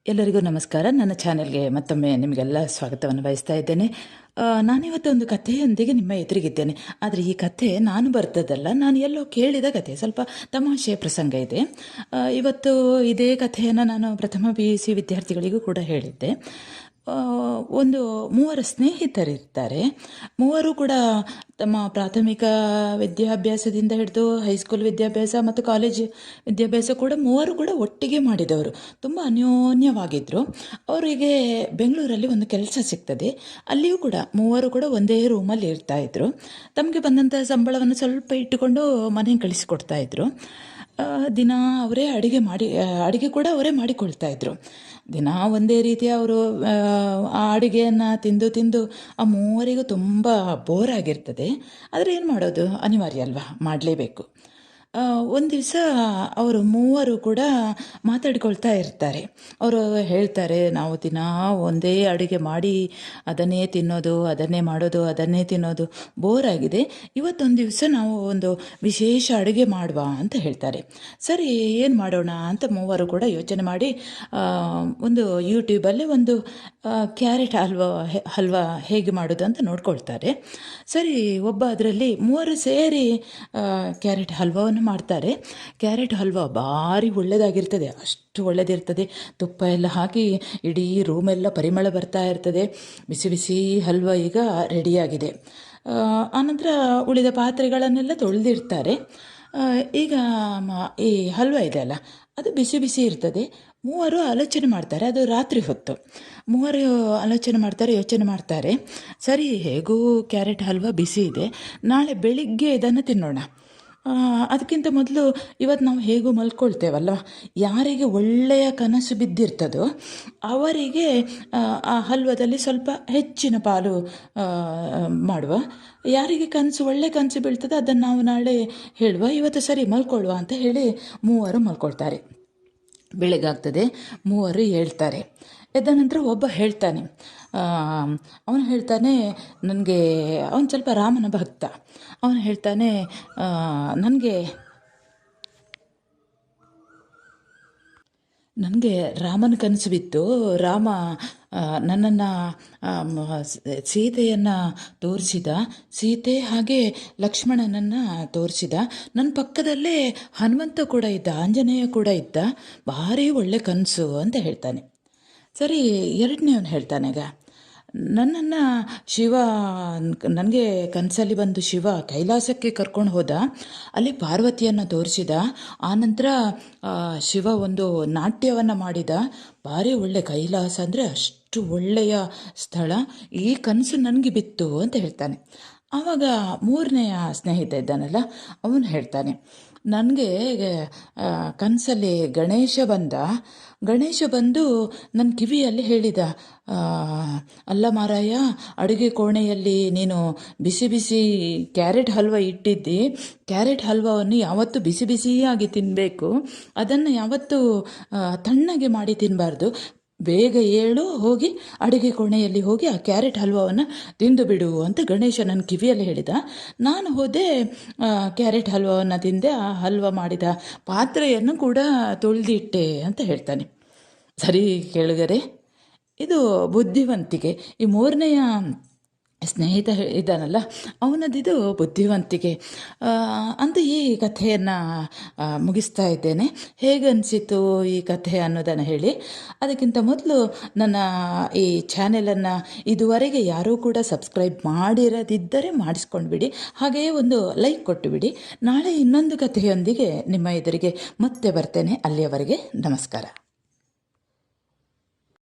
ಎಲ್ಲರಿಗೂ ನಮಸ್ಕಾರ. ನನ್ನ ಚಾನೆಲ್ಗೆ ಮತ್ತೊಮ್ಮೆ ನಿಮಗೆಲ್ಲ ಸ್ವಾಗತವನ್ನು ಬಯಸ್ತಾ ಇದ್ದೇನೆ. ನಾನಿವತ್ತು ಒಂದು ಕಥೆಯೊಂದಿಗೆ ನಿಮ್ಮ ಎದುರಿಗಿದ್ದೇನೆ. ಆದರೆ ಈ ಕಥೆ ನಾನು ಬರ್ತದಲ್ಲ, ನಾನು ಎಲ್ಲೋ ಕೇಳಿದ ಕಥೆ, ಸ್ವಲ್ಪ ತಮಾಷೆಯ ಪ್ರಸಂಗ ಇದೆ. ಇವತ್ತು ಇದೇ ಕಥೆಯನ್ನು ನಾನು ಪ್ರಥಮ PUC ವಿದ್ಯಾರ್ಥಿಗಳಿಗೂ ಕೂಡ ಹೇಳಿದ್ದೆ. ಒಂದು 3 ಸ್ನೇಹಿತರಿರ್ತಾರೆ. 3 ಕೂಡ ತಮ್ಮ ಪ್ರಾಥಮಿಕ ವಿದ್ಯಾಭ್ಯಾಸದಿಂದ ಹಿಡಿದು ಹೈಸ್ಕೂಲ್ ವಿದ್ಯಾಭ್ಯಾಸ ಮತ್ತು ಕಾಲೇಜ್ ವಿದ್ಯಾಭ್ಯಾಸ ಕೂಡ 3 ಕೂಡ ಒಟ್ಟಿಗೆ ಮಾಡಿದವರು. ತುಂಬ ಅನ್ಯೋನ್ಯವಾಗಿದ್ದರು. ಅವರಿಗೆ ಬೆಂಗಳೂರಲ್ಲಿ ಒಂದು ಕೆಲಸ ಸಿಗ್ತದೆ. ಅಲ್ಲಿಯೂ ಕೂಡ 3 ಕೂಡ ಒಂದೇ ರೂಮಲ್ಲಿ ಇರ್ತಾಯಿದ್ರು. ತಮಗೆ ಬಂದಂಥ ಸಂಬಳವನ್ನು ಸ್ವಲ್ಪ ಇಟ್ಟುಕೊಂಡು ಮನೆಗೆ ಕಳಿಸಿಕೊಡ್ತಾಯಿದ್ರು. ದಿನ ಅವರೇ ಅಡುಗೆ ಕೂಡ ಅವರೇ ಮಾಡಿಕೊಳ್ತಾಯಿದ್ರು. ದಿನ ಒಂದೇ ರೀತಿಯ ಅವರು ಆ ಅಡುಗೆಯನ್ನು ತಿಂದು ಆ 3 ತುಂಬ ಬೋರ್ ಆಗಿರ್ತದೆ. ಆದರೆ ಏನು ಮಾಡೋದು, ಅನಿವಾರ್ಯ ಅಲ್ವಾ, ಮಾಡಲೇಬೇಕು. ಒಂದು ದಿವಸ ಅವರು 3 ಕೂಡ ಮಾತಾಡಿಕೊಳ್ತಾ ಇರ್ತಾರೆ. ಅವರು ಹೇಳ್ತಾರೆ, ನಾವು ದಿನ ಒಂದೇ ಅಡುಗೆ ಮಾಡಿ ಅದನ್ನೇ ತಿನ್ನೋದು, ಅದನ್ನೇ ಮಾಡೋದು, ಅದನ್ನೇ ತಿನ್ನೋದು ಬೋರ್ ಆಗಿದೆ. ಇವತ್ತೊಂದು ದಿವಸ ನಾವು ಒಂದು ವಿಶೇಷ ಅಡುಗೆ ಮಾಡುವ ಅಂತ ಹೇಳ್ತಾರೆ. ಸರಿ, ಏನು ಮಾಡೋಣ ಅಂತ 3 ಕೂಡ ಯೋಚನೆ ಮಾಡಿ ಒಂದು ಯೂಟ್ಯೂಬಲ್ಲಿ ಒಂದು ಕ್ಯಾರೆಟ್ ಹಲ್ವಾ ಹೇಗೆ ಮಾಡೋದು ಅಂತ ನೋಡ್ಕೊಳ್ತಾರೆ. ಸರಿ, ಒಬ್ಬ ಅದರಲ್ಲಿ 3 ಸೇರಿ ಕ್ಯಾರೆಟ್ ಹಲ್ವಾವನ್ನು ಮಾಡ್ತಾರೆ. ಕ್ಯಾರೆಟ್ ಹಲ್ವಾ ಭಾರಿ ಒಳ್ಳೆಯದಾಗಿರ್ತದೆ, ಅಷ್ಟು ಒಳ್ಳೆಯದಿರ್ತದೆ. ತುಪ್ಪ ಎಲ್ಲ ಹಾಕಿ ಇಡೀ ರೂಮೆಲ್ಲ ಪರಿಮಳ ಬರ್ತಾ ಇರ್ತದೆ. ಬಿಸಿ ಬಿಸಿ ಹಲ್ವಾ ಈಗ ರೆಡಿಯಾಗಿದೆ. ಆನಂತರ ಉಳಿದ ಪಾತ್ರೆಗಳನ್ನೆಲ್ಲ ತೊಳೆದಿರ್ತಾರೆ. ಈಗ ಈ ಹಲ್ವಾ ಇದೆ ಅಲ್ಲ, ಅದು ಬಿಸಿ ಬಿಸಿ ಇರ್ತದೆ. 3 ಆಲೋಚನೆ ಮಾಡ್ತಾರೆ. ಅದು ರಾತ್ರಿ ಹೊತ್ತು 3 ಯೋಚನೆ ಮಾಡ್ತಾರೆ. ಸರಿ, ಹೇಗೂ ಕ್ಯಾರೆಟ್ ಹಲ್ವಾ ಬಿಸಿ ಇದೆ, ನಾಳೆ ಬೆಳಿಗ್ಗೆ ಇದನ್ನು ತಿನ್ನೋಣ. ಅದಕ್ಕಿಂತ ಮೊದಲು ಇವತ್ತು ನಾವು ಹೇಗೂ ಮಲ್ಕೊಳ್ತೇವಲ್ಲ, ಯಾರಿಗೆ ಒಳ್ಳೆಯ ಕನಸು ಬಿದ್ದಿರ್ತದೋ ಅವರಿಗೆ ಆ ಹಲ್ವದಲ್ಲಿ ಸ್ವಲ್ಪ ಹೆಚ್ಚಿನ ಪಾಲು ಮಾಡುವ. ಯಾರಿಗೆ ಒಳ್ಳೆ ಕನಸು ಬೀಳ್ತದೆ ಅದನ್ನು ನಾವು ನಾಳೆ ಹೇಳುವ. ಇವತ್ತು ಸರಿ ಮಲ್ಕೊಳ್ಳುವ ಅಂತ ಹೇಳಿ 3 ಮಲ್ಕೊಳ್ತಾರೆ. ಬೆಳಗಾಗ್ತದೆ, 3 ಹೇಳ್ತಾರೆ. ಎದ್ದ ನಂತರ ಒಬ್ಬ ಹೇಳ್ತಾನೆ, ಅವನು ಹೇಳ್ತಾನೆ, ಅವನು ಸ್ವಲ್ಪ ರಾಮನ ಭಕ್ತ. ಅವನು ಹೇಳ್ತಾನೆ, ನನಗೆ ರಾಮನ ಕನಸು ಬಿತ್ತು. ರಾಮ ನನ್ನನ್ನು ಸೀತೆಯನ್ನು ತೋರಿಸಿದ, ಸೀತೆ ಹಾಗೆ ಲಕ್ಷ್ಮಣನನ್ನು ತೋರಿಸಿದ. ನನ್ನ ಪಕ್ಕದಲ್ಲೇ ಹನುಮಂತ ಕೂಡ ಇದ್ದ, ಆಂಜನೇಯ ಕೂಡ ಇದ್ದ. ಭಾರಿ ಒಳ್ಳೆ ಕನಸು ಅಂತ ಹೇಳ್ತಾನೆ. ಸರಿ, ಎರಡನೇವನು ಹೇಳ್ತಾನೆ, ಈಗ ನನ್ನನ್ನು ನನಗೆ ಕನಸಲ್ಲಿ ಬಂದು ಶಿವ ಕೈಲಾಸಕ್ಕೆ ಕರ್ಕೊಂಡು ಹೋದ. ಅಲ್ಲಿ ಪಾರ್ವತಿಯನ್ನು ತೋರಿಸಿದ. ಆನಂತರ ಶಿವ ಒಂದು ನಾಟ್ಯವನ್ನು ಮಾಡಿದ. ಭಾರಿ ಒಳ್ಳೆ ಕೈಲಾಸ ಅಂದರೆ ಅಷ್ಟು ಒಳ್ಳೆಯ ಸ್ಥಳ. ಈ ಕನಸು ನನಗೆ ಬಿತ್ತು ಅಂತ ಹೇಳ್ತಾನೆ. ಆವಾಗ 3ನೆಯ ಸ್ನೇಹಿತ ಇದ್ದಾನಲ್ಲ, ಅವನು ಹೇಳ್ತಾನೆ, ನನಗೆ ಕನಸಲ್ಲಿ ಗಣೇಶ ಬಂದು ನನ್ನ ಕಿವಿಯಲ್ಲಿ ಹೇಳಿದ, ಅಲ್ಲ ಮಾರಾಯ, ಅಡುಗೆ ಕೋಣೆಯಲ್ಲಿ ನೀನು ಬಿಸಿ ಬಿಸಿ ಕ್ಯಾರೆಟ್ ಹಲ್ವಾ ಇಟ್ಟಿದ್ದಿ. ಕ್ಯಾರೆಟ್ ಹಲ್ವಾವನ್ನು ಯಾವತ್ತೂ ಬಿಸಿ ಬಿಸಿಯಾಗಿ ತಿನ್ನಬೇಕು, ಅದನ್ನು ಯಾವತ್ತೂ ತಣ್ಣಗೆ ಮಾಡಿ ತಿನ್ನಬಾರ್ದು. ಬೇಗ ಏಳು, ಹೋಗಿ ಅಡುಗೆ ಕೋಣೆಯಲ್ಲಿ ಹೋಗಿ ಆ ಕ್ಯಾರೆಟ್ ಹಲ್ವಾವನ್ನು ತಿಂದು ಬಿಡು ಅಂತ ಗಣೇಶ ನನ್ನ ಕಿವಿಯಲ್ಲಿ ಹೇಳಿದ. ನಾನು ಹೋದೆ, ಕ್ಯಾರೆಟ್ ಹಲ್ವಾವನ್ನು ತಿಂದೆ. ಆ ಹಲ್ವಾ ಮಾಡಿದ ಪಾತ್ರೆಯನ್ನು ಕೂಡ ತೊಳೆದಿಟ್ಟೆ ಅಂತ ಹೇಳ್ತಾನೆ. ಸರಿ ಕೇಳುಗರೆ, ಇದು ಬುದ್ಧಿವಂತಿಕೆ. ಈ 3ನೆಯ ಸ್ನೇಹಿತ ಇದ್ದಾನಲ್ಲ, ಅವನದಿದು ಬುದ್ಧಿವಂತಿಕೆ ಅಂತ ಈ ಕಥೆಯನ್ನು ಮುಗಿಸ್ತಾ ಇದ್ದೇನೆ. ಹೇಗನ್ನಿಸಿತು ಈ ಕಥೆ ಅನ್ನೋದನ್ನು ಹೇಳಿ. ಅದಕ್ಕಿಂತ ಮೊದಲು ನನ್ನ ಈ ಚಾನೆಲನ್ನು ಇದುವರೆಗೆ ಯಾರೂ ಕೂಡ ಸಬ್ಸ್ಕ್ರೈಬ್ ಮಾಡಿರದಿದ್ದರೆ ಮಾಡಿಸ್ಕೊಂಡು ಬಿಡಿ. ಹಾಗೆಯೇ ಒಂದು ಲೈಕ್ ಕೊಟ್ಟು ಬಿಡಿ. ನಾಳೆ ಇನ್ನೊಂದು ಕಥೆಯೊಂದಿಗೆ ನಿಮ್ಮ ಎದುರಿಗೆ ಮತ್ತೆ ಬರ್ತೇನೆ. ಅಲ್ಲಿಯವರೆಗೆ ನಮಸ್ಕಾರ.